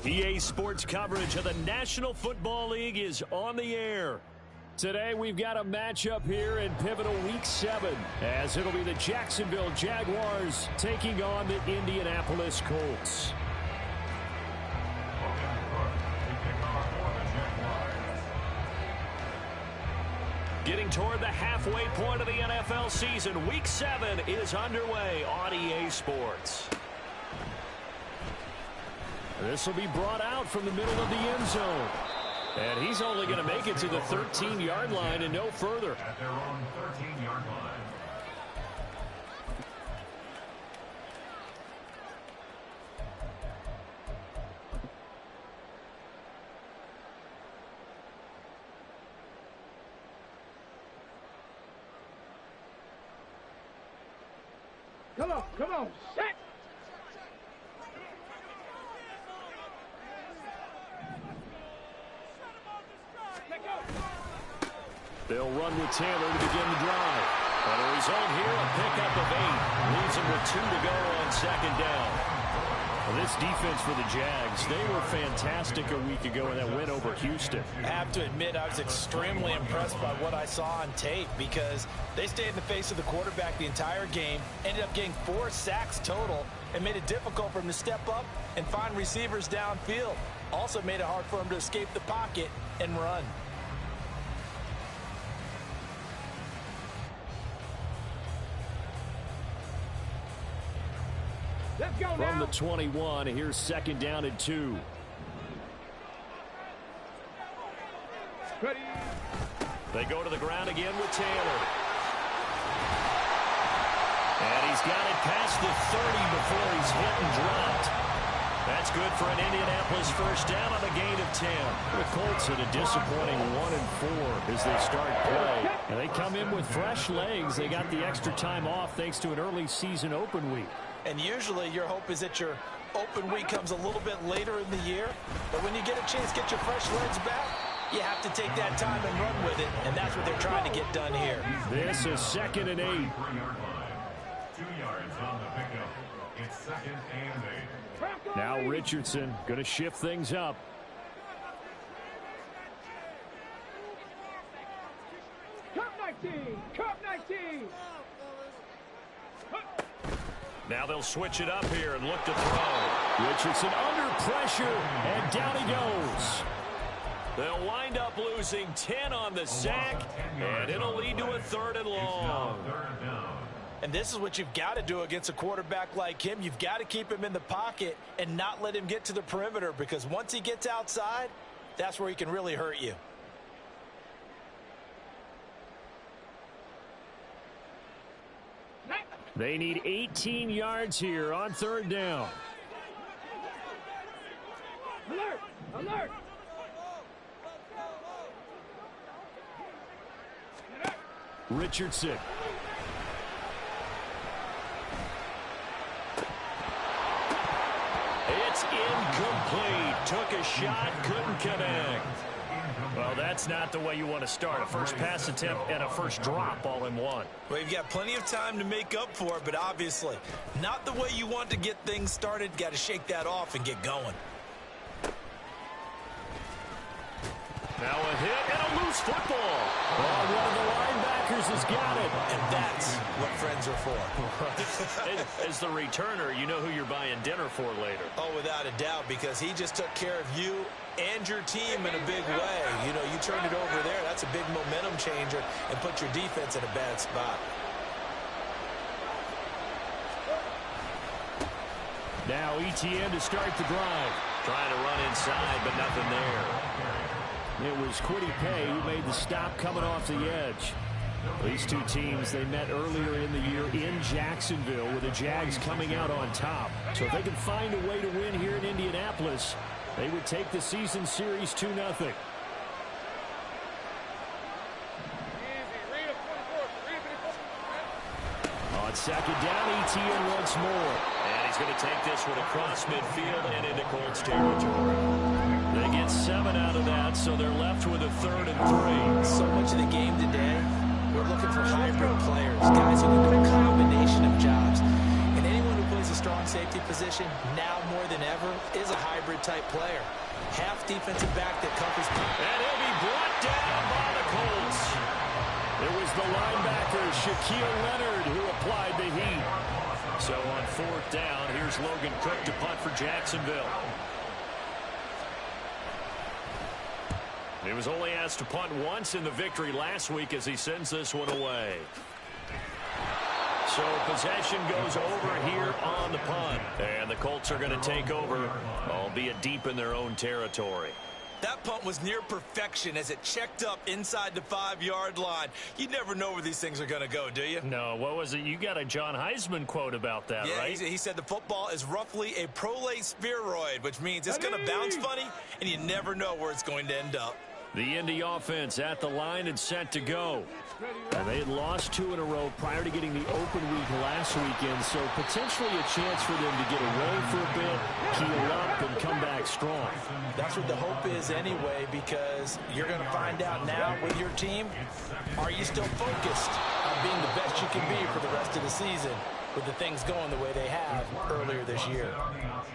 EA Sports coverage of the National Football League is on the air. Today we've got a matchup here in pivotal Week 7, as it'll be the Jacksonville Jaguars taking on the Indianapolis Colts. Getting toward the halfway point of the NFL season, Week 7 is underway on EA Sports. This will be brought out from the middle of the end zone. And he's only going to make it to the 13-yard line and no further. At their own 13-yard line. Come on, set! They'll run with Taylor to begin the drive. And a result here, a pickup of 8. Leaves them with 2 to go on second down. Well, this defense for the Jags, they were fantastic a week ago in that win over Houston. I have to admit, I was extremely impressed by what I saw on tape because they stayed in the face of the quarterback the entire game, ended up getting 4 sacks total, and made it difficult for him to step up and find receivers downfield. Also made it hard for him to escape the pocket and run. From the 21, here's second down and 2. Ready. They go to the ground again with Taylor. And he's got it past the 30 before he's hit and dropped. That's good for an Indianapolis first down on a gain of 10. The Colts at a disappointing 1-4 as they start play. And they come in with fresh legs. They got the extra time off thanks to an early season open week. And usually your hope is that your open week comes a little bit later in the year. But when you get a chance to get your fresh legs back, you have to take that time and run with it. And that's what they're trying to get done here. This is second and 8. 3-yard line. 2 yards on the pickup. It's second and 8. Now Richardson going to shift things up. Cup 19! Cup 19! Now they'll switch it up here and look to throw. Richardson under pressure, and down he goes. They'll wind up losing 10 on the sack, and it'll lead to a 3rd and long. And this is what you've got to do against a quarterback like him. You've got to keep him in the pocket and not let him get to the perimeter, because once he gets outside, that's where he can really hurt you. They need 18 yards here on 3rd down. Alert! Alert! Richardson. It's incomplete. Took a shot, couldn't connect. Well, that's not the way you want to start. A first pass attempt and a first drop all in one. Well, you've got plenty of time to make up for it, but obviously not the way you want to get things started. Got to shake that off and get going. Now a hit and a loose football. Oh, one of the linebackers has got it. And that's what friends are for. As the returner, you know who you're buying dinner for later. Oh, without a doubt, because he just took care of you and your team in a big way. You know, you turned it over there. That's a big momentum changer and put your defense in a bad spot. Now ETN to start the drive. Trying to run inside, but nothing there. It was Kwity Paye who made the stop coming off the edge. These two teams, they met earlier in the year in Jacksonville with the Jags coming out on top. So if they can find a way to win here in Indianapolis, they would take the season series 2-0. On second down, ETN once more. And he's going to take this one across midfield and into Colts territory. They get 7 out of that, so they're left with a 3rd and 3. So much of the game today, we're looking for hybrid players, guys who can do a combination of jobs. And anyone who plays a strong safety safety position, now more than ever, is a hybrid-type player. Half defensive back that covers. And he'll be brought down by the Colts. It was the linebacker, Shaquille Leonard, who applied the heat. So on 4th down, here's Logan Cook to punt for Jacksonville. He was only asked to punt once in the victory last week as he sends this one away. So possession goes over here on the punt. And the Colts are going to take over, albeit deep in their own territory. That punt was near perfection as it checked up inside the 5-yard line. You never know where these things are going to go, do you? No, what was it? You got a John Heisman quote about that, yeah, right? He said the football is roughly a prolate spheroid, which means it's going to bounce funny, and you never know where it's going to end up. The Indy offense at the line and set to go. And they had lost 2 in a row prior to getting the open week last weekend, so potentially a chance for them to get away for a bit, heal up, and come back strong. That's what the hope is anyway, because you're going to find out now with your team, are you still focused on being the best you can be for the rest of the season with the things going the way they have earlier this year?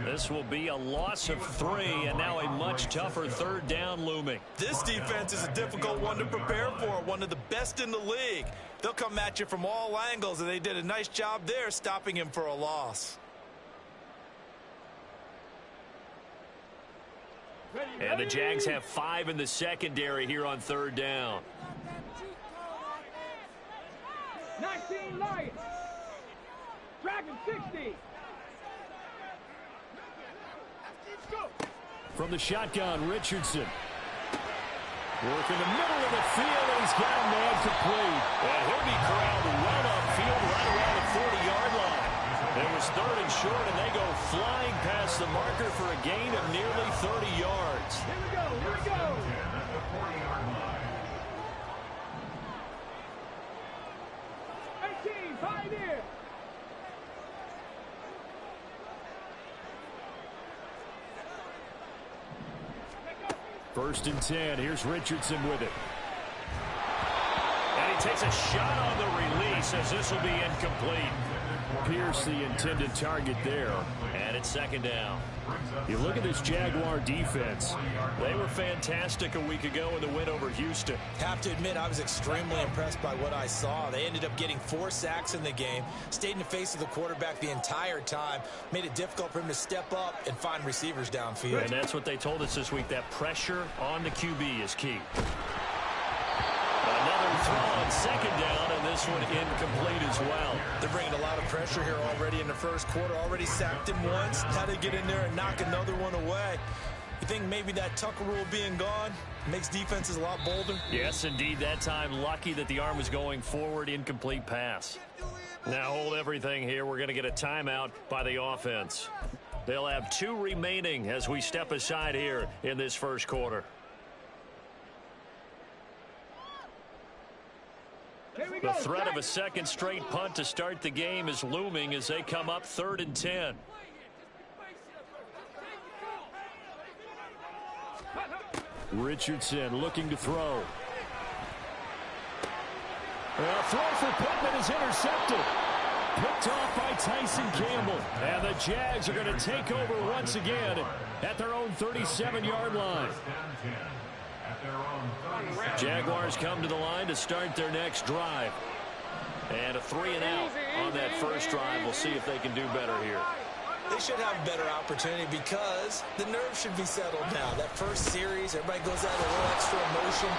This will be a loss of 3, and now a much tougher 3rd down looming. This defense is a difficult one to prepare for, one of the best in the league. They'll come at you from all angles, and they did a nice job there stopping him for a loss. And the Jags have 5 in the secondary here on 3rd down. 19 Lions. Dragon 60. From the shotgun, Richardson. Work in the middle of the field, and he's got a man complete. And he'll be corralled well upfield right around the 40-yard line. It was 3rd and short, and they go flying past the marker for a gain of nearly 30 yards. Here we go, here we go. 18, Pioneer. First and 10. Here's Richardson with it. And he takes a shot on the release as this will be incomplete. Pierce the intended target there. And it's 2nd down. You look at this Jaguar defense. They were fantastic a week ago in the win over Houston. Have to admit, I was extremely impressed by what I saw. They ended up getting 4 sacks in the game, stayed in the face of the quarterback the entire time, made it difficult for him to step up and find receivers downfield. And that's what they told us this week, that pressure on the QB is key. Another throw on 2nd down, and this one incomplete as well. They're bringing a lot of pressure here already in the first quarter. Already sacked him once. Had to get in there and knock another one away. You think maybe that Tucker rule being gone makes defenses a lot bolder? Yes, indeed. That time, lucky that the arm was going forward, incomplete pass. Now hold everything here. We're going to get a timeout by the offense. They'll have 2 remaining as we step aside here in this first quarter. The threat of a second straight punt to start the game is looming as they come up 3rd and 10. Richardson looking to throw. A throw for Pittman is intercepted. Picked off by Tyson Campbell. And the Jags are going to take over once again at their own 37-yard line. Jaguars come to the line to start their next drive. And a 3-and-out on that first drive. We'll see if they can do better here. They should have a better opportunity because the nerves should be settled now. That first series, everybody goes out with a little extra emotion.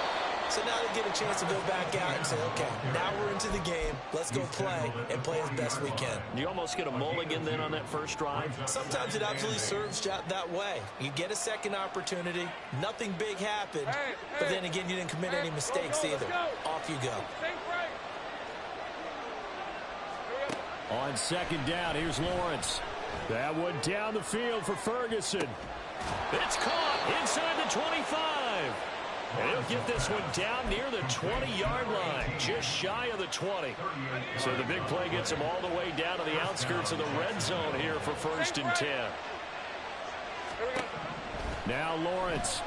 So now they get a chance to go back out and say, okay, now we're into the game. Let's go play and play as best we can. You almost get a mulligan then on that first drive? Sometimes it absolutely serves that way. You get a second opportunity. Nothing big happened. But then again, you didn't commit any mistakes either. Off you go. On 2nd down, here's Lawrence. That one down the field for Ferguson. It's caught inside the 25. And he'll get this one down near the 20-yard line, just shy of the 20. So the big play gets him all the way down to the outskirts of the red zone here for 1st and 10. Now Lawrence.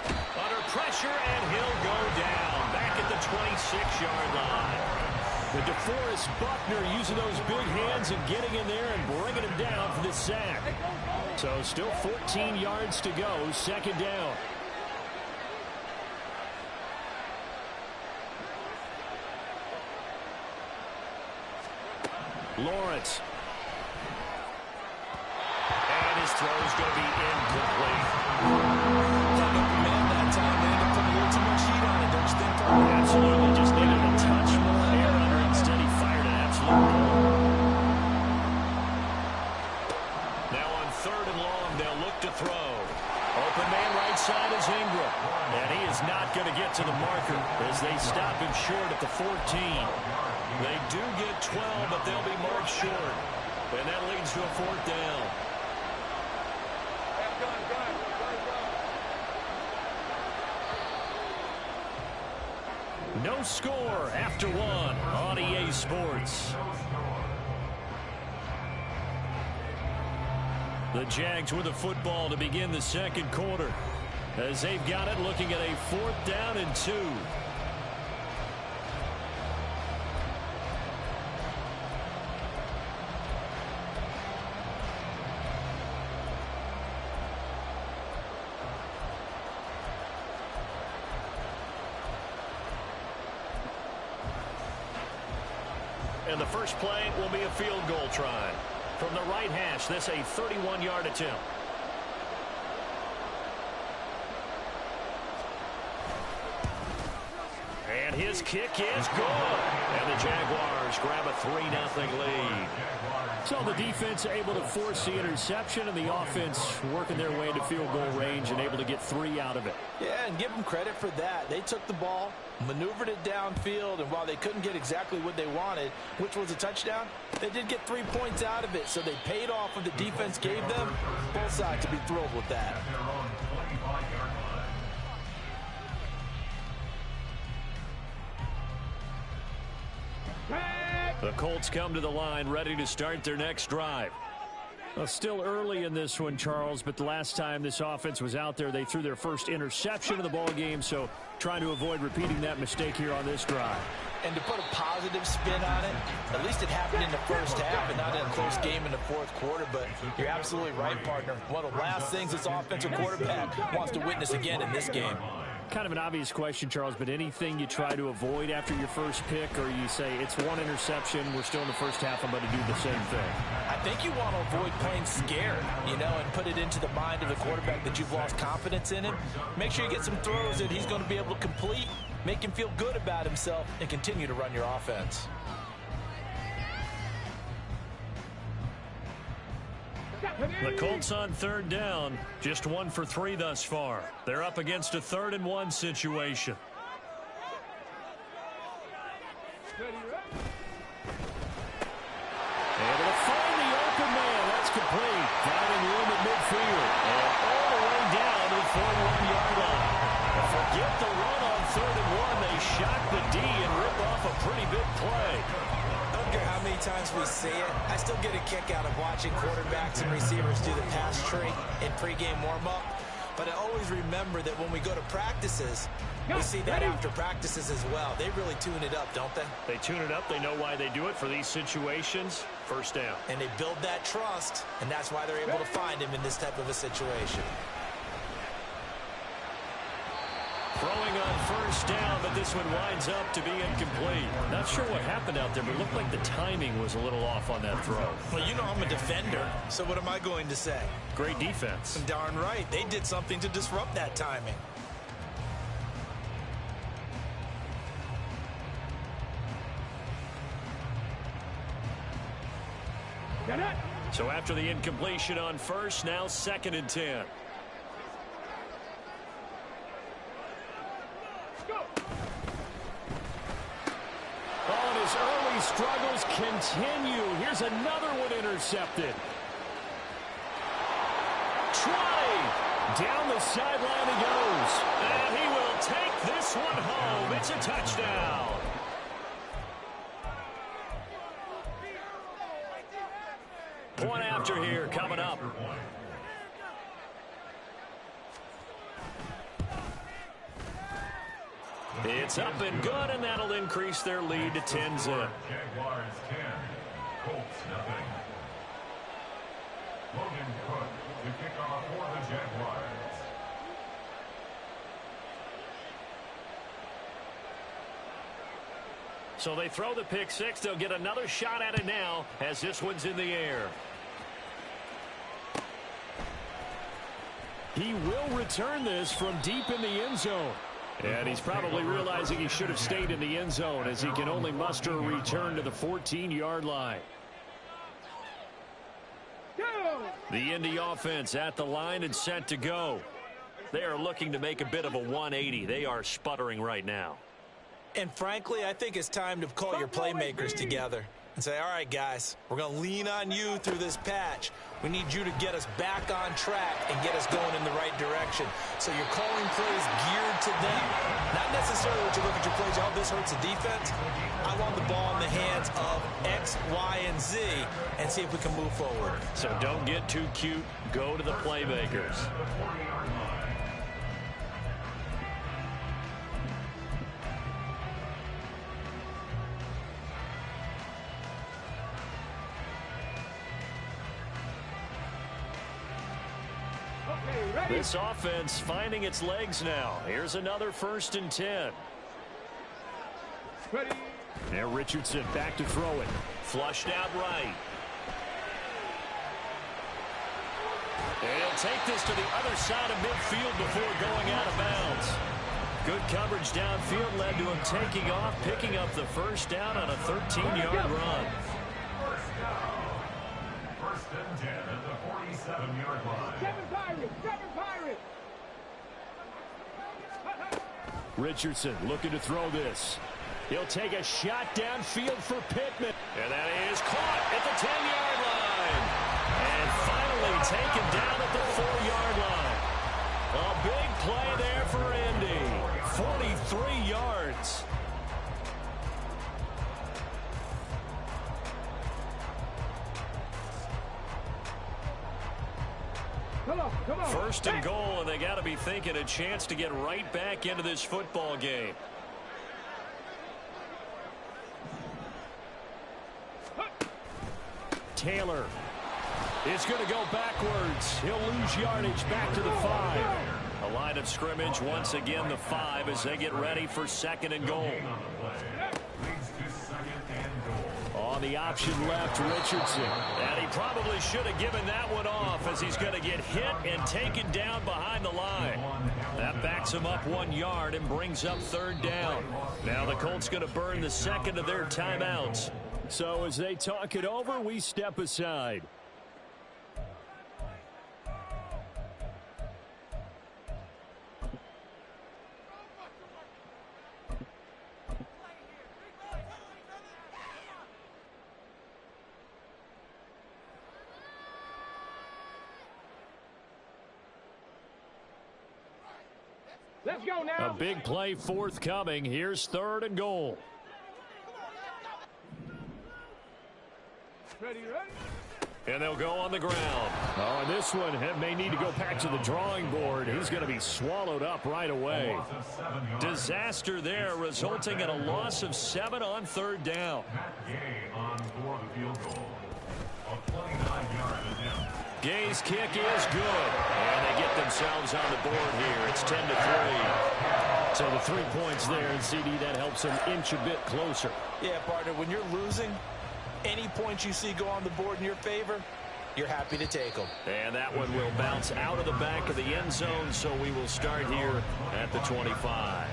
Under pressure, and he'll go down back at the 26-yard line. The DeForest Buckner using those big hands and getting in there and bringing him down for the sack. So still 14 yards to go, second down. Lawrence. And his throw is going to be incomplete. Man, that time they ended up putting a little too much heat on it, don't you think, Parker? Absolutely. Just needed a touch more air under it. Instead, he fired an absolute goal. Now on 3rd and long, they'll look to throw. Open man right side is Ingram. And he is not going to get to the marker as they stop him short at the 14. They do get 12, but they'll be marked short. And that leads to a 4th down. No score after 1 on EA Sports. The Jags with the football to begin the second quarter as they've got it looking at a 4th down and 2. And the first play will be a field goal try. From the right hash, this a 31-yard attempt. And his kick is good. And the Jaguars grab a 3-0 lead. So the defense able to force the interception, and the offense working their way into field goal range and able to get 3 out of it. Yeah, and give them credit for that. They took the ball, maneuvered it downfield, and while they couldn't get exactly what they wanted, which was a touchdown, they did get 3 points out of it. So they paid off what the defense gave them. Both sides to be thrilled with that. The Colts come to the line ready to start their next drive. Well, still early in this one, Charles, but the last time this offense was out there, they threw their first interception of the ball game, so trying to avoid repeating that mistake here on this drive. And to put a positive spin on it, at least it happened in the first half and not in a close game in the 4th quarter, but you're absolutely right, partner. One of the last things this offensive quarterback wants to witness again in this game. Kind of an obvious question, Charles, but anything you try to avoid after your first pick, or you say it's 1 interception, we're still in the first half, I'm going to do the same thing? I think you want to avoid playing scared, and put it into the mind of the quarterback that you've lost confidence in him. Make sure you get some throws that he's going to be able to complete, make him feel good about himself, and continue to run your offense. The Colts on 3rd down, just 1 for 3 thus far. They're up against a 3rd and 1 situation. Able to find the open man. That's complete. Finding room at midfield. And all the way down to the 41-yard line. Forget the run on 3rd and 1. They shock the D and rip off a pretty big play. I don't care how many times we see it, I still get a kick out of watching quarterbacks and receivers do the pass tree in pregame warm-up. But I always remember that when we go to practices, we see that after practices as well. They really tune it up, don't they? They tune it up. They know why they do it for these situations. First down. And they build that trust, and that's why they're able to find him in this type of a situation. Throwing on first down, but this one winds up to be incomplete. Not sure what happened out there, but it looked like the timing was a little off on that throw. Well, I'm a defender, so what am I going to say? Great defense. Darn right. They did something to disrupt that timing. So after the incompletion on first, now 2nd and 10. His early struggles continue. Here's another one intercepted. Down the sideline he goes. And he will take this one home. It's a touchdown. Point after here coming up. It's up and good, and that'll increase their lead to 10-zip. Jaguars 10, Colts nothing. Logan Cook to kick off for the Jaguars. So they throw the pick six. They'll get another shot at it now as this one's in the air. He will return this from deep in the end zone. And he's probably realizing he should have stayed in the end zone as he can only muster a return to the 14-yard line. The Indy offense at the line and set to go. They are looking to make a bit of a 180. They are sputtering right now. And frankly, I think it's time to call your playmakers together and say, all right, guys, we're going to lean on you through this patch. We need you to get us back on track and get us going in the right direction. So you're calling plays geared to them. Not necessarily that you look at your plays, oh, this hurts the defense. I want the ball in the hands of X, Y, and Z and see if we can move forward. So don't get too cute. Go to the playmakers. This offense finding its legs now. Here's another 1st and 10. Ready. Now Richardson back to throw it. Flushed out right. And he'll take this to the other side of midfield before going out of bounds. Good coverage downfield led to him taking off, picking up the first down on a 13-yard run. First and 10 at the 47-yard line. 7 Pirates. 7 Pirates. Richardson looking to throw this. He'll take a shot downfield for Pittman. And that is caught at the 10-yard line. And finally taken down at the 4-yard line. A big play there for Indy. 43 yards. Come on. 1st and goal, and they got to be thinking a chance to get right back into this football game. Taylor is going to go backwards. He'll lose yardage back to the 5. A line of scrimmage once again the 5 as they get ready for 2nd and goal. On the option left, Richardson. And he probably should have given that one off as he's going to get hit and taken down behind the line. That backs him up 1 yard and brings up 3rd down. Now the Colts going to burn the 2nd of their timeouts. So as they talk it over, we step aside. Let's go now. A big play forthcoming. Here's 3rd and goal. Ready. And they'll go on the ground. Oh, and this one may need to go back to the drawing board. He's going to be swallowed up right away. Disaster there, resulting in a loss of 7 on 3rd down. Gay's kick is good. And they get themselves on the board here. It's 10-3. So the 3 points there, and CD, that helps them inch a bit closer. Yeah, partner, when you're losing, any points you see go on the board in your favor, you're happy to take them. And that one will bounce out of the back of the end zone, so we will start here at the 25.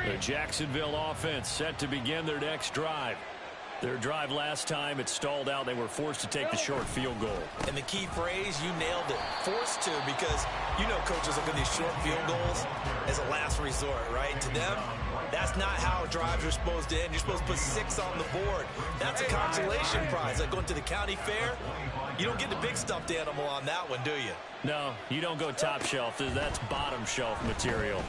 The Jacksonville offense set to begin their next drive. Their drive last time, it stalled out. They were forced to take the short field goal. And the key phrase, you nailed it. Forced to, because you know coaches look at these short field goals as a last resort, right? To them, that's not how drives are supposed to end. You're supposed to put 6 on the board. That's a consolation prize. Like going to the county fair, you don't get the big stuffed animal on that one, do you? No, you don't go top shelf. That's bottom shelf material.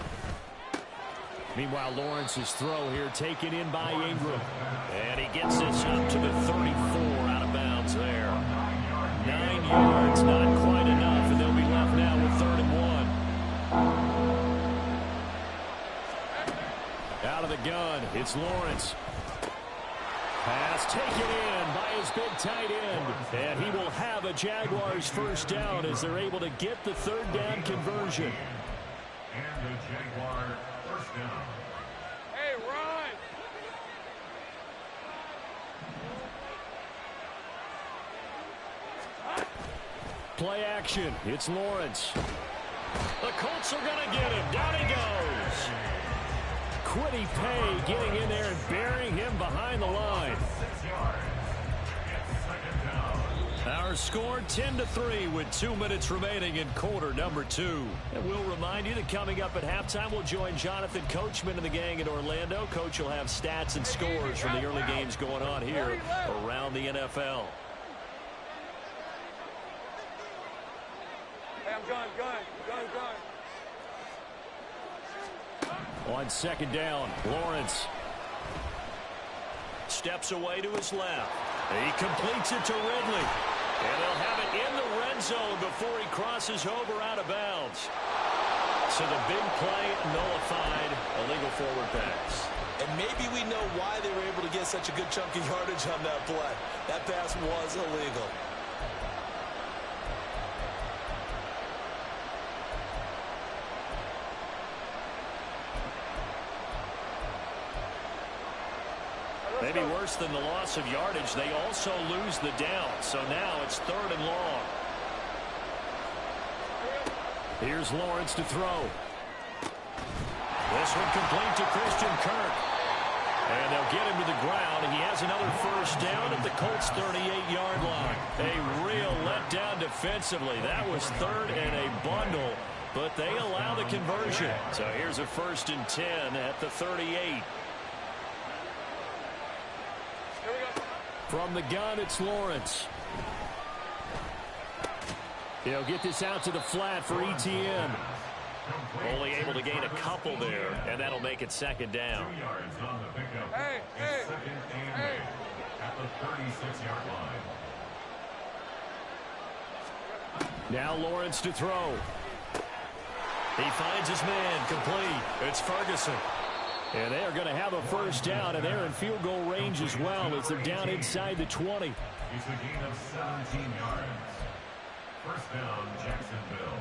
Meanwhile, Lawrence's throw here taken in by Ingram. And he gets this up to the 34 out of bounds there. 9 yards, not quite enough, and they'll be left now with 3rd and 1. Out of the gun, it's Lawrence. Pass taken in by his big tight end. And he will have a Jaguars first down as they're able to get the 3rd down conversion. And the Jaguar first down. Hey, run! Play action. It's Lawrence. The Colts are going to get him. Down he goes. Quiddy Pay getting in there and burying him behind the line. 6 yards. It's 2nd down. Our score 10-3 with 2 minutes remaining in quarter number 2. And we'll remind you that coming up at halftime, we'll join Jonathan Coachman and the gang in Orlando. Coach will have stats and scores from the early games going on here around the NFL. Hey, I'm gun. On 2nd down, Lawrence steps away to his left. He completes it to Ridley. And they'll have it in the red zone before he crosses over out of bounds. So the big play nullified, illegal forward pass. And maybe we know why they were able to get such a good chunk of yardage on that play. That pass was illegal. Maybe worse than the loss of yardage, they also lose the down. So now it's 3rd and long. Here's Lawrence to throw. This one complete to Christian Kirk. And they'll get him to the ground, and he has another first down at the Colts' 38-yard line. A real letdown defensively. That was 3rd and a bundle, but they allow the conversion. So here's a 1st and 10 at the 38. From the gun, it's Lawrence. He'll get this out to the flat for ETN. Only able to gain a couple there, and that'll make it 2nd down. 2 yards on the pickup. Hey. It's 2nd and 8 at the 36-yard line. Now Lawrence to throw. He finds his man, complete. It's Ferguson. And they are going to have a first down, and they're in field goal range as well as they're down inside the 20. It's a gain of 17 yards. First down, Jacksonville.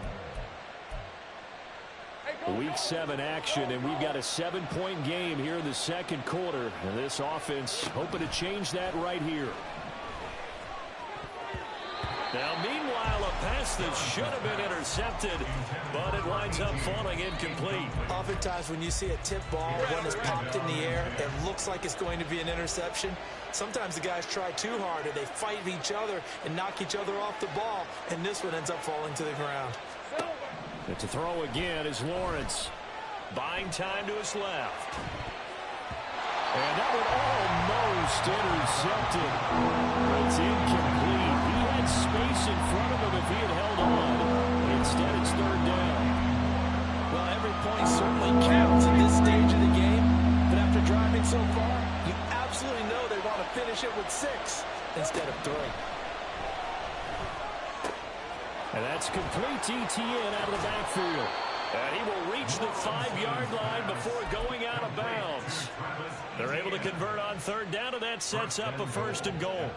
Week 7 action, and we've got a 7-point game here in the 2nd quarter. And this offense hoping to change that right here. Now, meanwhile, a pass that should have been intercepted, but it winds up falling incomplete. Oftentimes when you see a tip ball, one is popped in the air, it looks like it's going to be an interception. Sometimes the guys try too hard, and they fight each other and knock each other off the ball, and this one ends up falling to the ground. And to throw again is Lawrence. Buying time to his left. And that one almost intercepted. It's incomplete. He had space in front of him if he had held on. Instead, it's 3rd down. Well, every point certainly counts at this stage of the game. But after driving so far, you absolutely know they want to finish it with 6 instead of 3. And that's complete to ETN out of the backfield. And he will reach the 5-yard line before going out of bounds. They're able to convert on 3rd down, and that sets up a 1st and goal.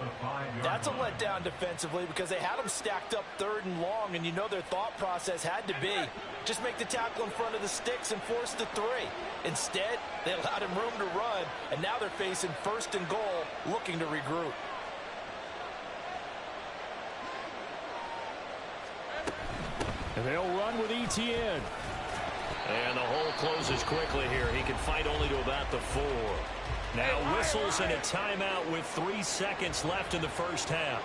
That's a letdown defensively because they had them stacked up 3rd and long, and you know their thought process had to be just make the tackle in front of the sticks and force the 3. Instead, they allowed him room to run, and now they're facing 1st and goal, looking to regroup. And they'll run with ETN. And the hole closes quickly here. He can fight only to about the 4. Now whistles and a timeout with 3 seconds left in the first half.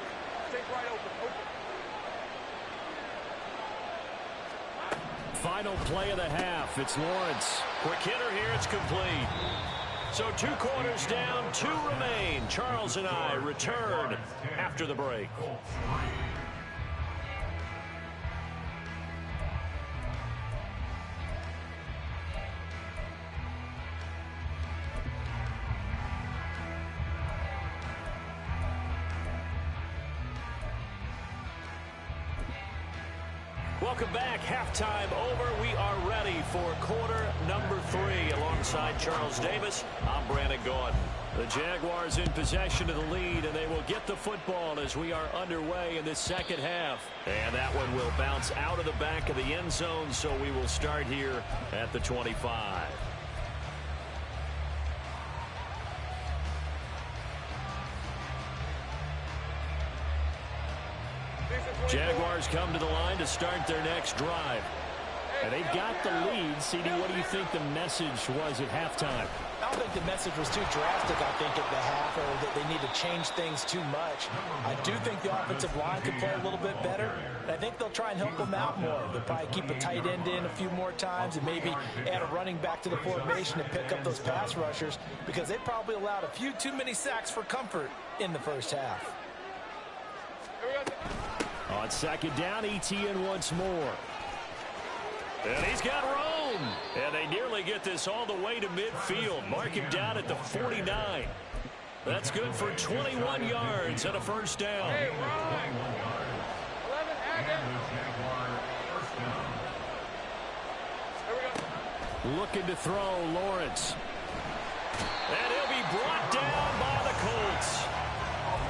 Final play of the half. It's Lawrence. Quick hitter here. It's complete. So 2 quarters down, 2 remain. Charles and I return after the break. Welcome back. Halftime over. We are ready for quarter number 3. Alongside Charles Davis, I'm Brandon Gordon. The Jaguars in possession of the lead, and they will get the football as we are underway in this second half. And that one will bounce out of the back of the end zone, so we will start here at the 25. Jaguars come to the line to start their next drive. And they've got the lead. CD, what do you think the message was at halftime? I don't think the message was too drastic, I think, at the half, or that they need to change things too much. I do think the offensive line could play a little bit better, and I think they'll try and help them out more. They'll probably keep a tight end in a few more times and maybe add a running back to the formation and pick up those pass rushers, because they probably allowed a few too many sacks for comfort in the first half. On second down, ETN once more. And he's got room. And they nearly get this all the way to midfield. Mark him down at the 49. That's good for 21 yards and a first down. Hey, Ron. 11 There we go. Looking to throw, Lawrence. And he'll be brought down by the Colts.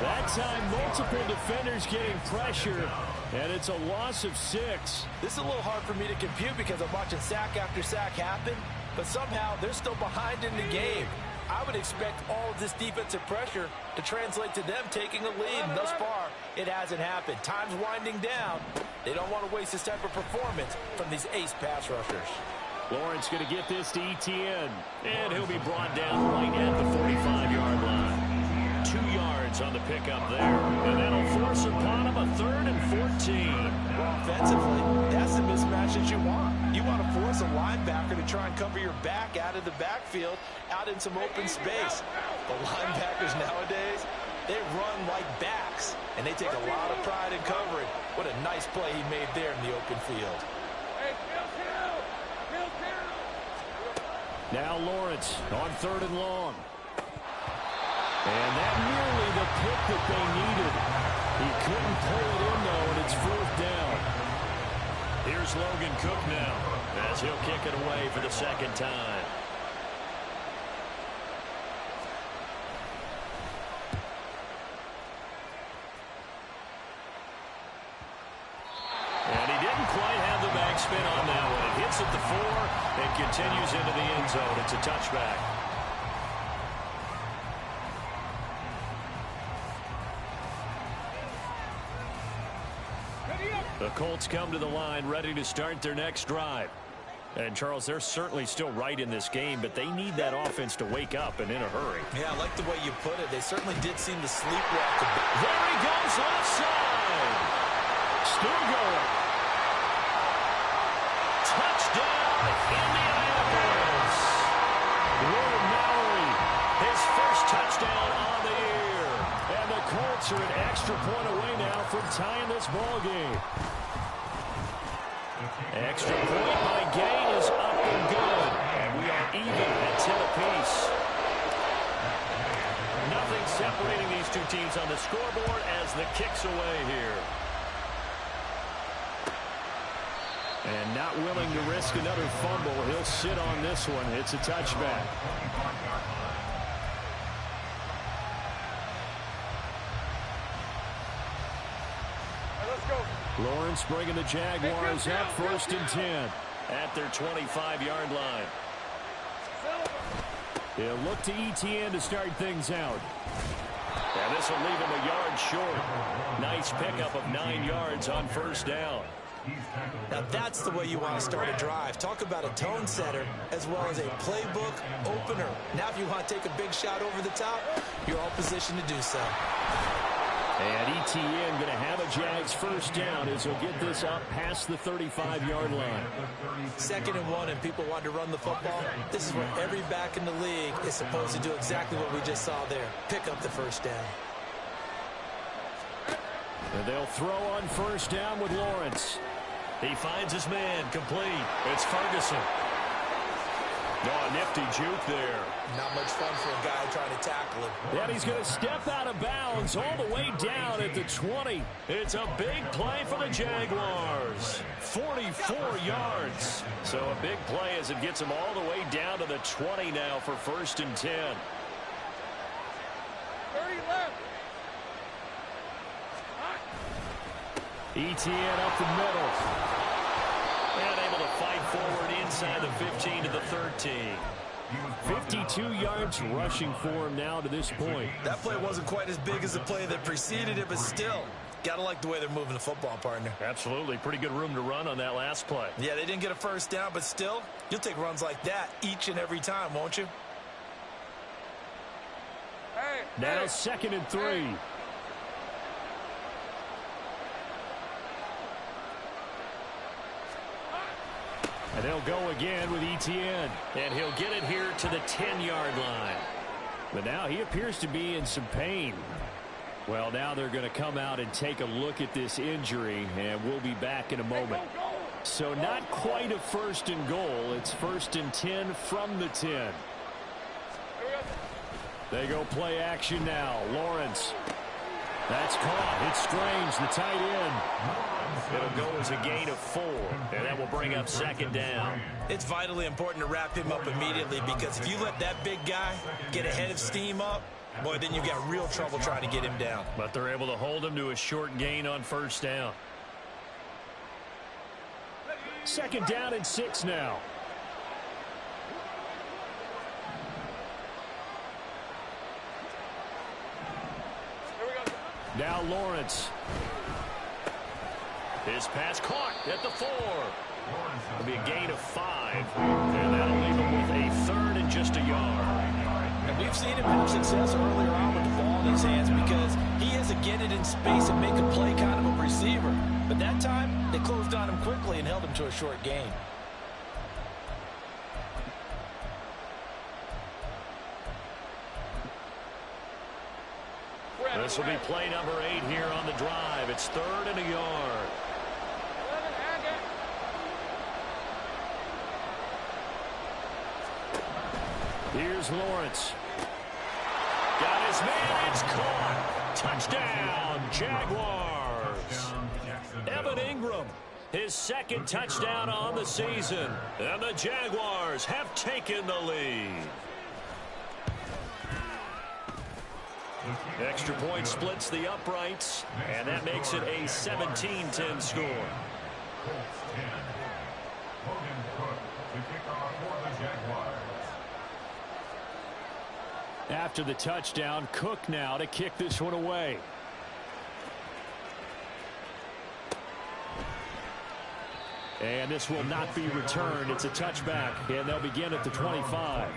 That time, multiple defenders getting pressure, and it's a loss of 6. This is a little hard for me to compute because I'm watching sack after sack happen, but somehow they're still behind in the game. I would expect all of this defensive pressure to translate to them taking a lead, and thus far, it hasn't happened. Time's winding down. They don't want to waste this type of performance from these ace pass rushers. Lawrence going to get this to ETN, and he'll be brought down right at the 45-yard line. 2 yards on the pickup there, and that'll force upon him a 3rd and 14. Well, offensively, that's the mismatch that you want. You want to force a linebacker to try and cover your back out of the backfield, out in some open space. The linebackers nowadays, they run like backs, and they take a lot of pride in covering. What a nice play he made there in the open field. Now Lawrence on 3rd and long. And that nearly the pick that they needed. He couldn't pull it in, though, and it's 4th down. Here's Logan Cook now, as he'll kick it away for the second time. And he didn't quite have the backspin on that one. It hits at the 4 and continues into the end zone. It's a touchback. The Colts come to the line ready to start their next drive. And, Charles, they're certainly still right in this game, but they need that offense to wake up and in a hurry. Yeah, I like the way you put it. They certainly did seem to sleepwalk a bit. There he goes, left side. Still going. Touchdown, Indianapolis. Will Mallory, his first touchdown on the year. And the Colts are an extra point away now from tying this ball game. Extra point by Gay is up and good. And we are even at 10 apiece. Nothing separating these two teams on the scoreboard as the kick's away here. And not willing to risk another fumble. He'll sit on this one. It's a touchback. Lawrence bringing the Jaguars up 1st and 10 at their 25-yard line. They'll look to ETN to start things out. And this will leave him a yard short. Nice pickup of 9 yards on 1st down. Now that's the way you want to start a drive. Talk about a tone setter as well as a playbook opener. Now if you want to take a big shot over the top, you're all positioned to do so. And ETN going to have a Jags 1st down as he'll get this up past the 35-yard line. 2nd and 1 and people want to run the football. This is where every back in the league is supposed to do exactly what we just saw there. Pick up the 1st down. And they'll throw on 1st down with Lawrence. He finds his man complete. It's Ferguson. Oh, nifty juke there. Not much fun for a guy trying to tackle him. And he's going to step out of bounds all the way down at the 20. It's a big play for the Jaguars. 44 yards. So a big play as it gets him all the way down to the 20 now for 1st and 10. 30 left. ETN up the middle. And able to fight forward inside the 15 to the 13. 52 yards rushing for him now to this point. That play wasn't quite as big as the play that preceded it, but still, got to like the way they're moving the football, partner. Absolutely. Pretty good room to run on that last play. Yeah, they didn't get a first down, but still, you'll take runs like that each and every time, won't you? Now 2nd and 3. And they'll go again with ETN. And he'll get it here to the 10-yard line. But now he appears to be in some pain. Well, now they're going to come out and take a look at this injury, and we'll be back in a moment. So not quite a 1st and goal. It's 1st and 10 from the 10. They go play action now. Lawrence. That's caught. It's Strange, the tight end. It'll go as a gain of 4, and that will bring up 2nd down. It's vitally important to wrap him up immediately, because if you let that big guy get ahead of steam up, boy, then you've got real trouble trying to get him down. But they're able to hold him to a short gain on 1st down. 2nd down and 6 now. Now Lawrence. His pass caught at the 4. It'll be a gain of 5. And that'll leave him with a 3rd and just a yard. And we've seen him have success earlier on with the ball in his hands because he has to get it in space and make a play kind of a receiver. But that time, they closed on him quickly and held him to a short gain. This will be play number 8 here on the drive. It's 3rd and a yard. Here's Lawrence. Got his man. It's caught. Touchdown, Jaguars. Evan Ingram, his 2nd touchdown on the season. And the Jaguars have taken the lead. Extra point splits the uprights, and that makes it a 17-10 score. After the touchdown, Cook now to kick this one away. And this will not be returned. It's a touchback, and they'll begin at the 25.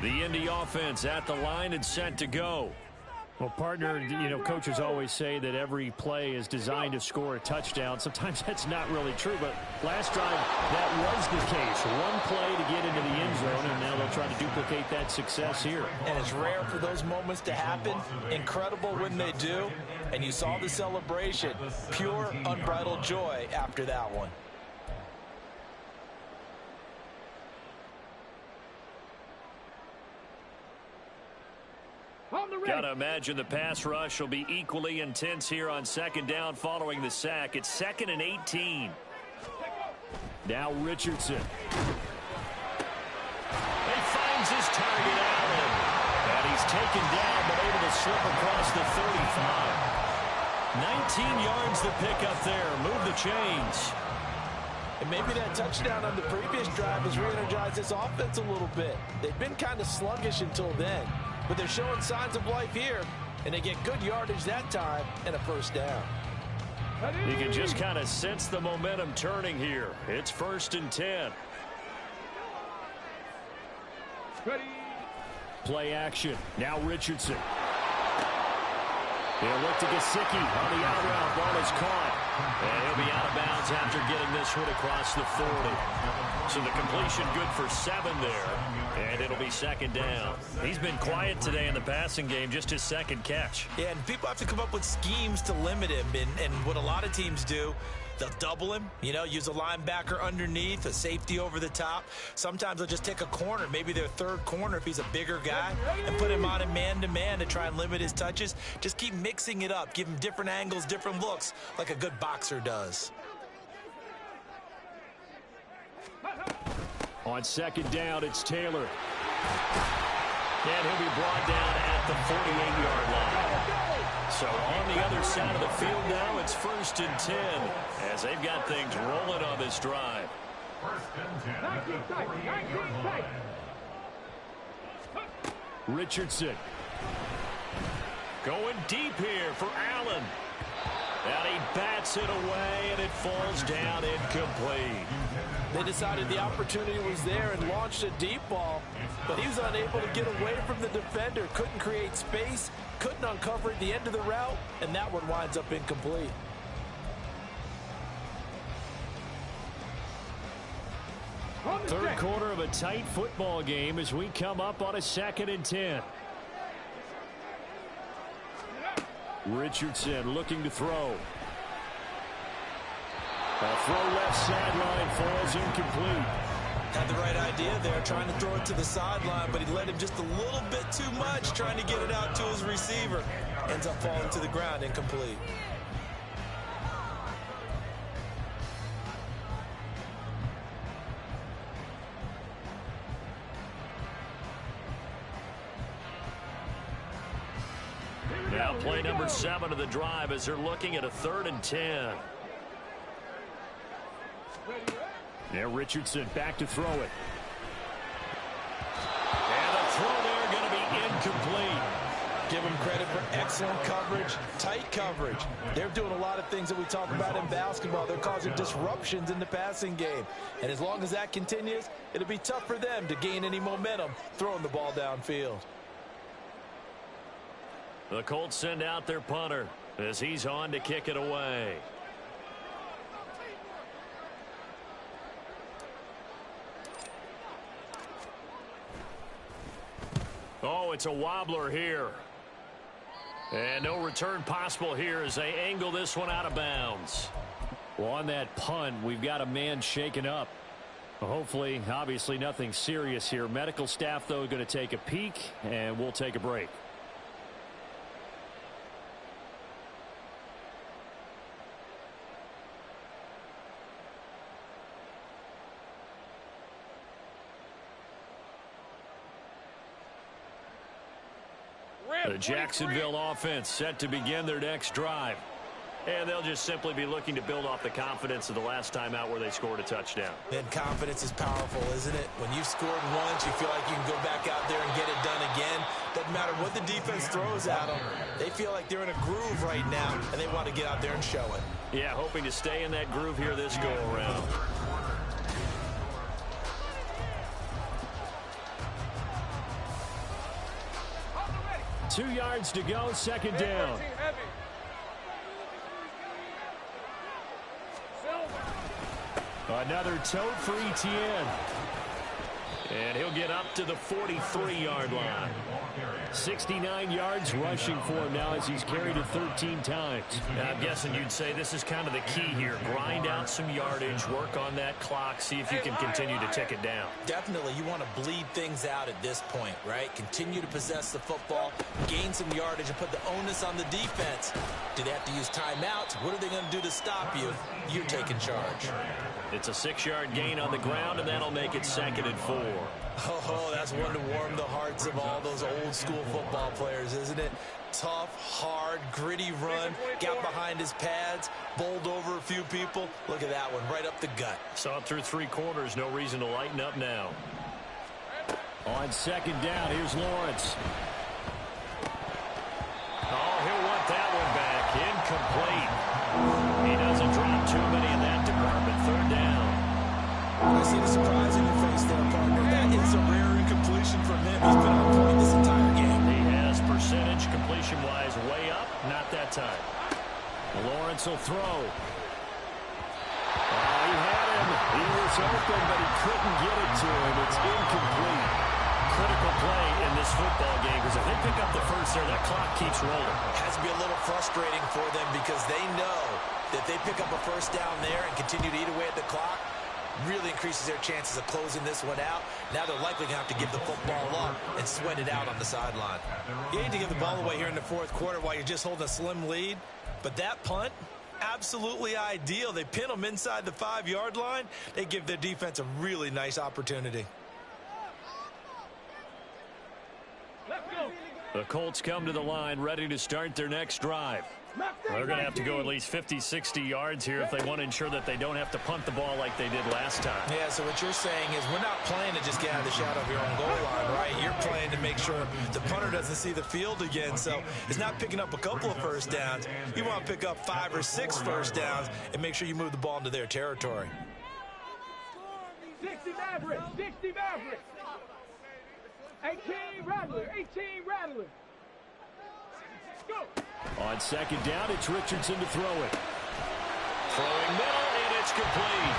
The Indy offense at the line and set to go. Well, partner, you know, coaches always say that every play is designed to score a touchdown. Sometimes that's not really true, but last drive, that was the case. One play to get into the end zone, and now they'll try to duplicate that success here. And it's rare for those moments to happen. Incredible when they do. And you saw the celebration. Pure, unbridled joy after that one. Got to imagine the pass rush will be equally intense here on 2nd down following the sack. It's 2nd and 18. Now Richardson. He finds his target, Allen. And he's taken down but able to slip across the 35. 19 yards the pickup there. Move the chains. And maybe that touchdown on the previous drive has re-energized this offense a little bit. They've been kind of sluggish until then. But they're showing signs of life here, and they get good yardage that time and a 1st down. You can just kind of sense the momentum turning here. It's 1st and 10. Ready. Play action. Now Richardson. He'll look to Gesicki on the out route. Ball is caught. And he'll be out of bounds after getting this one across the 40. So the completion good for 7 there. And it'll be second down. He's been quiet today in the passing game, just his second catch. Yeah, and people have to come up with schemes to limit him. And what a lot of teams do, they'll double him, use a linebacker underneath, a safety over the top. Sometimes they'll just take a corner, maybe their third corner if he's a bigger guy, and put him on a man-to-man to try and limit his touches. Just keep mixing it up, give him different angles, different looks, like a good boxer does. On second down, it's Taylor. And he'll be brought down at the 48-yard line. So on the other side of the field now, it's 1st and 10 as they've got things rolling on this drive. 1st and 10 at the 48-yard line. Richardson. Going deep here for Allen. And he bats it away, and it falls down incomplete. They decided the opportunity was there and launched a deep ball, but he was unable to get away from the defender, couldn't create space, couldn't uncover at the end of the route, and that one winds up incomplete. Third quarter of a tight football game as we come up on a 2nd and 10. Richardson looking to throw. A throw left sideline falls incomplete. Had the right idea there, trying to throw it to the sideline, but he let him just a little bit too much, trying to get it out to his receiver. Ends up falling to the ground, incomplete. Now play number 7 of the drive as they're looking at a 3rd and 10. Now Richardson back to throw it. And the throw there going to be incomplete. Give them credit for excellent coverage, tight coverage. They're doing a lot of things that we talk about in basketball. They're causing disruptions in the passing game. And as long as that continues, it'll be tough for them to gain any momentum throwing the ball downfield. The Colts send out their punter as he's on to kick it away. Oh, it's a wobbler here. And no return possible here as they angle this one out of bounds. Well, on that punt, we've got a man shaken up. Hopefully, obviously nothing serious here. Medical staff, though, going to take a peek, and we'll take a break. The Jacksonville offense set to begin their next drive. And they'll just simply be looking to build off the confidence of the last time out where they scored a touchdown. And confidence is powerful, isn't it? When you've scored once, you feel like you can go back out there and get it done again. Doesn't matter what the defense throws at them. They feel like they're in a groove right now, and they want to get out there and show it. Yeah, hoping to stay in that groove here this go-around. Two yards to go, second down. Another tote for Etienne. And he'll get up to the 43-yard line. 69 yards rushing for him now as he's carried it 13 times. I'm guessing you'd say this is kind of the key here. Grind out some yardage, work on that clock, see if you can continue to tick it down. Definitely, you want to bleed things out at this point, right? Continue to possess the football, gain some yardage, and put the onus on the defense. Do they have to use timeouts? What are they going to do to stop you? You're taking charge. It's a 6-yard gain on the ground, and that'll make it 2nd and 4. Oh, that's one to warm the hearts of all those old-school football players, isn't it? Tough, hard, gritty run, got behind his pads, bowled over a few people. Look at that one, right up the gut. Saw it through 3 quarters, no reason to lighten up now. On second down, here's Lawrence. Oh, he'll want that one back. Incomplete. He doesn't drop too many in that department. 3rd down. I see the surprise in your face there, partner. That is a rare incompletion from him. He's been on point this entire game. He has percentage completion-wise way up. Not that time. Lawrence will throw. was open, but he couldn't get it to him. It's incomplete. Critical play in this football game, because if they pick up the first there, that clock keeps rolling. Has to be a little frustrating for them because they know that they pick up a first down there and continue to eat away at the clock, really increases their chances of closing this one out. Now they're likely going to have to give the football up and sweat it out on the sideline. You hate to give the ball away here in the fourth quarter while you're just holding a slim lead, but that punt, absolutely ideal. They pin them inside the 5-yard line. They give their defense a really nice opportunity. The Colts come to the line ready to start their next drive. They're going to have to go at least 50, 60 yards here if they want to ensure that they don't have to punt the ball like they did last time. Yeah, so what you're saying is we're not playing to just get out of the shadow of your own goal line, right? You're playing to make sure the punter doesn't see the field again. So it's not picking up a couple of first downs. You want to pick up 5 or 6 first downs and make sure you move the ball into their territory. 60 Mavericks, 60 Mavericks. 18 Rattler, 18 Rattler. Go. On second down, it's Richardson to throw it. Throwing middle, and it's complete.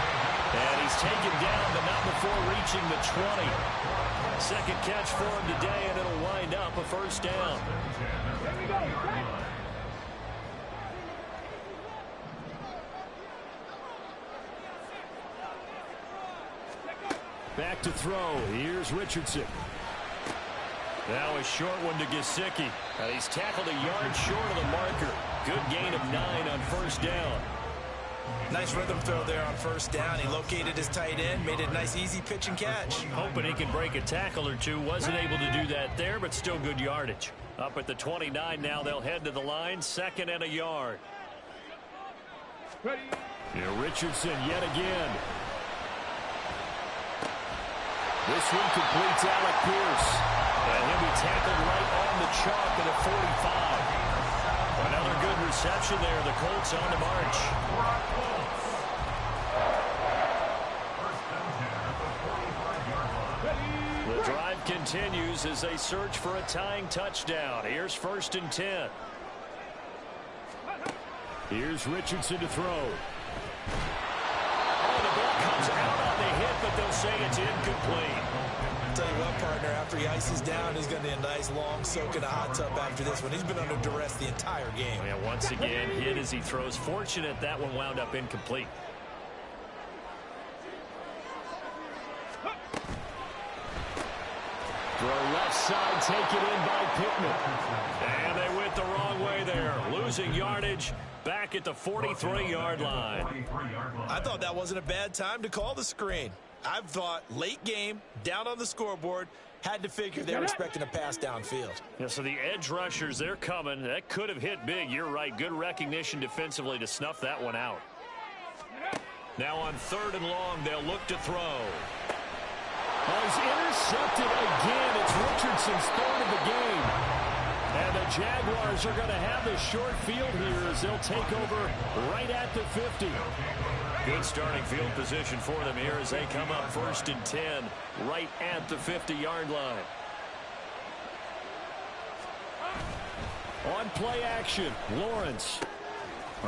And he's taken down, but not before reaching the 20. Second catch for him today, and it'll wind up a first down. Here we go. Back to throw. Here's Richardson. Now a short one to Gesicki. He's tackled a yard short of the marker. Good gain of 9 on first down. Nice rhythm throw there on first down. He located his tight end, made it a nice easy pitch and catch. Hoping he can break a tackle or two. Wasn't able to do that there, but still good yardage. Up at the 29 now, they'll head to the line. 2nd and a yard. Ready. Here Richardson yet again. This one completes Alec Pierce. And he'll be tackled right on the chalk at a 45. Another good reception there. The Colts on the march. The drive continues as they search for a tying touchdown. Here's 1st and 10. Here's Richardson to throw. Oh, the ball comes out on the hit, but they'll say it's incomplete. Tell you what, partner, after he ices down, he's going to need a nice long soak in a hot tub after this one. He's been under duress the entire game. Yeah, once again, hit as he throws. Fortunate that one wound up incomplete. Throw left side, taken in by Pittman. And they went the wrong way there. Losing yardage back at the 43-yard line. I thought that wasn't a bad time to call the screen. I've thought late game, down on the scoreboard, had to figure they were expecting a pass downfield. Yeah, so the edge rushers, they're coming. That could have hit big. You're right. Good recognition defensively to snuff that one out. Now on 3rd and long, they'll look to throw. Oh, he's intercepted again. It's Richardson's 3rd of the game. And the Jaguars are going to have the short field here as they'll take over right at the 50. Good starting field position for them here as they come up 1st and 10 right at the 50-yard line. On play action, Lawrence.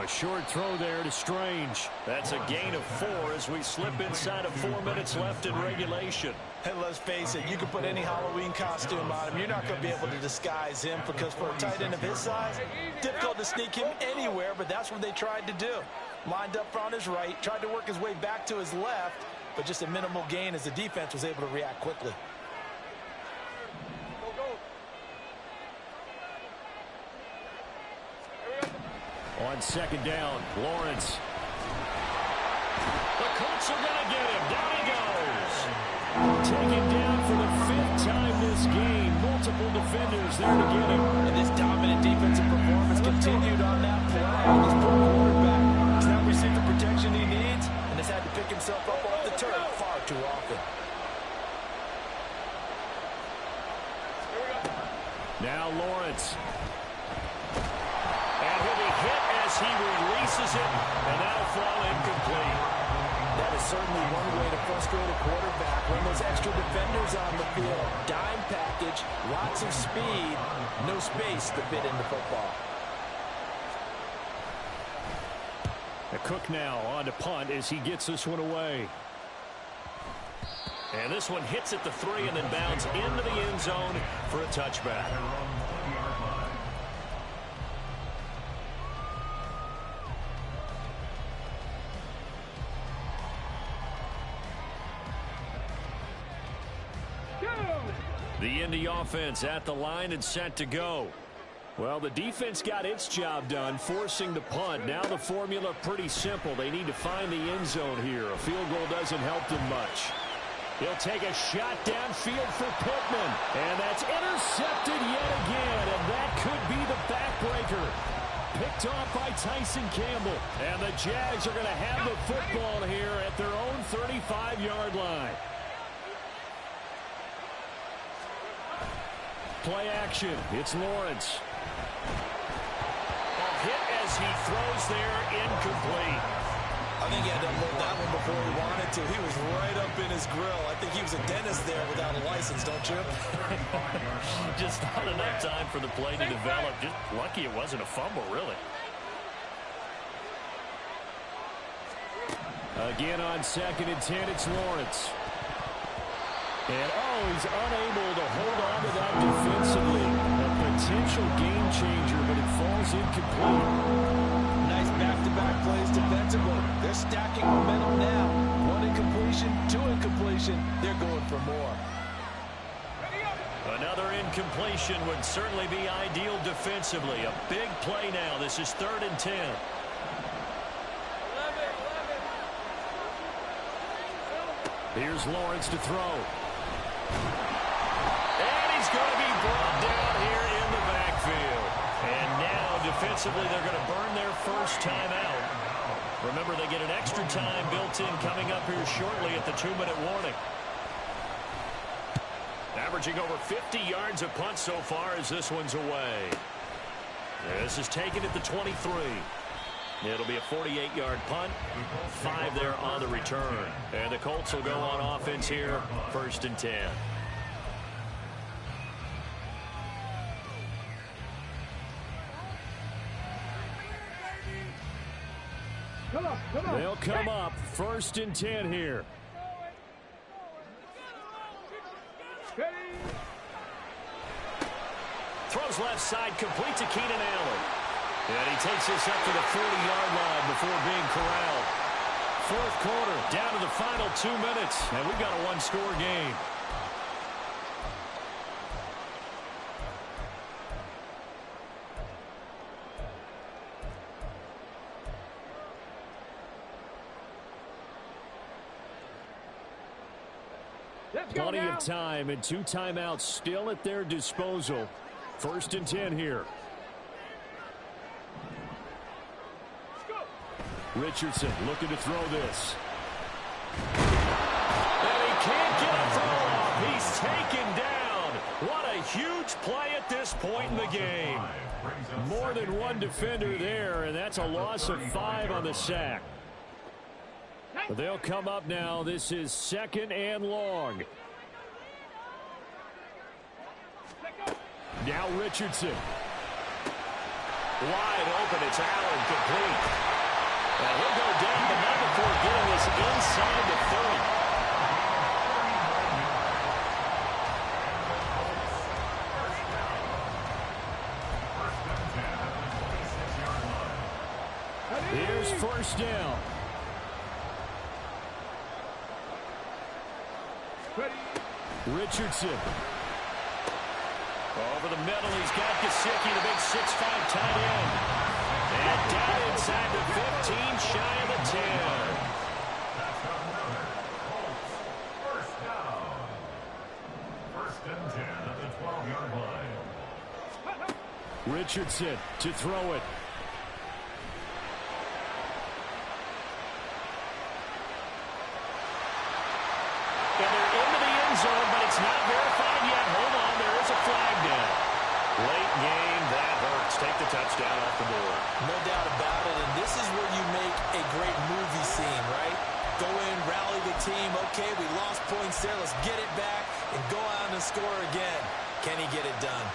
A short throw there to Strange. That's a gain of 4 as we slip inside of 4 minutes left in regulation. And let's face it, you can put any Halloween costume on him. You're not going to be able to disguise him because for a tight end of his size, difficult to sneak him anywhere, but that's what they tried to do. Lined up on his right, tried to work his way back to his left, but just a minimal gain as the defense was able to react quickly. On 2nd down, Lawrence. The Colts are going to get him. Down he goes. Taken down for the 5th time this game. Multiple defenders there to get him. And this dominant defensive performance continued on that play. This poor quarterback has not received the protection he needs and has had to pick himself up off the turf far too often. Now Lawrence. And he'll be hit as he releases it, and that'll fall incomplete. That is certainly one way to frustrate a quarterback. When those extra defenders on the field, dime package, lots of speed, no space to fit into football. A Cook now on to punt as he gets this one away. And this one hits at the 3 and then bounds into the end zone for a touchback. The Indy offense at the line and set to go. Well, the defense got its job done, forcing the punt. Now the formula pretty simple. They need to find the end zone here. A field goal doesn't help them much. He'll take a shot downfield for Pittman. And that's intercepted yet again. And that could be the backbreaker. Picked off by Tyson Campbell. And the Jags are going to have the football here at their own 35-yard line. Play action. It's Lawrence. A hit as he throws there, incomplete. I think he had to unload that one before he wanted to. He was right up in his grill. I think he was a dentist there without a license, don't you? Just not enough time for the play to develop. Just lucky it wasn't a fumble, really. Again on 2nd and 10, it's Lawrence. And, he's unable to hold on to that defensively. A potential game changer, but it falls incomplete. Nice back-to-back plays defensively. They're stacking momentum now. 1 incompletion, 2 incompletion. They're going for more. Another incompletion would certainly be ideal defensively. A big play now. This is 3rd and 10. Here's Lawrence to throw. And he's going to be brought down here in the backfield. And now, defensively, they're going to burn their first time out. Remember, they get an extra time built in coming up here shortly at the 2-minute warning. Averaging over 50 yards a punt so far as this one's away. This is taken at the 23. It'll be a 48-yard punt. 5 there on the return. And the Colts will go on offense here, 1st and 10. They'll come up, 1st and 10 here. Throws left side, complete to Keenan Allen. And he takes this up to the 40-yard line before being corralled. 4th quarter, down to the final 2 minutes, and we've got a 1-score game. Plenty of time and 2 timeouts still at their disposal. 1st and 10 here. Richardson looking to throw this. And he can't get a throw off. He's taken down. What a huge play at this point in the game. More than one defender there, and that's a loss of 5 on the sack. But they'll come up now. This is 2nd and long. Now Richardson. Wide open. It's Allen, complete. And he'll go down, but not before getting this inside the 30. Here's 1st down. Richardson. Over the middle, he's got Gesicki, the big 6'5" tight end. And down inside the 15, shy of the 10. First down. 1st and 10 at the 12-yard line. Richardson to throw it. And they're into the end zone, but it's not verified yet. Hold on, there is a flag down. Late game, that hurts. Take the touchdown off the board. No doubt about it, and this is where you make a great movie scene, right? Go in, rally the team. Okay, we lost points there. Let's get it back and go out and score again. Can he get it done?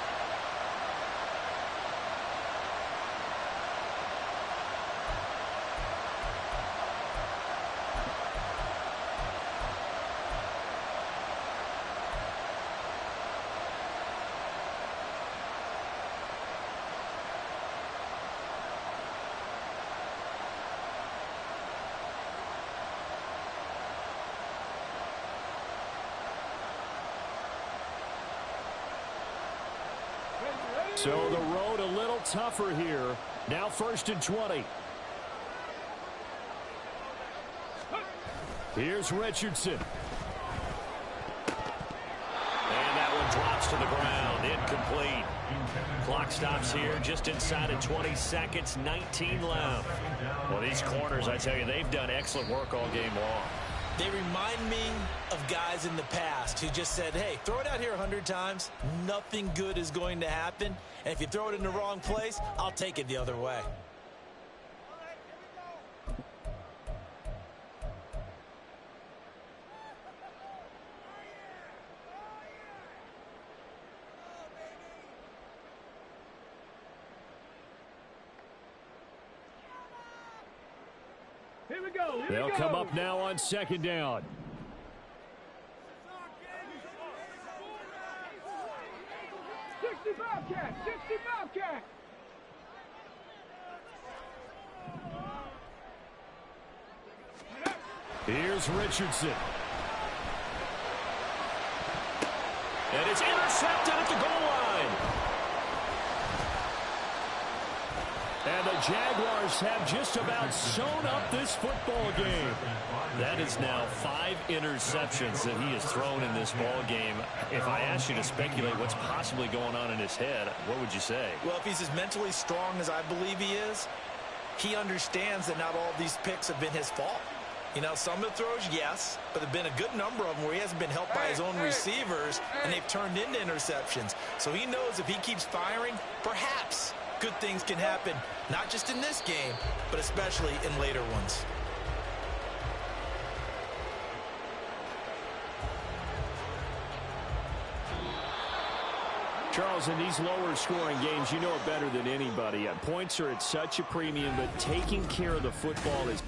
So the road a little tougher here. Now 1st and 20. Here's Richardson. And that one drops to the ground. Incomplete. Clock stops here just inside of 20 seconds. 19 left. Well, these corners, I tell you, they've done excellent work all game long. They remind me of guys in the past who just said, hey, throw it out here 100 times. Nothing good is going to happen. And if you throw it in the wrong place, I'll take it the other way. Here we go. They'll come up now on 2nd down. Bobcat, 60 Bobcat. Here's Richardson. And it's intercepted at the goal line. And the Jaguars have just about sewn up this football game. That is now 5 interceptions that he has thrown in this ball game. If I asked you to speculate what's possibly going on in his head, what would you say? Well, if he's as mentally strong as I believe he is, he understands that not all of these picks have been his fault. You know, some of the throws, yes, but there have been a good number of them where he hasn't been helped by his own receivers, and they've turned into interceptions. So he knows if he keeps firing, perhaps good things can happen, not just in this game, but especially in later ones. Charles, in these lower scoring games, you know it better than anybody. Points are at such a premium, but taking care of the football is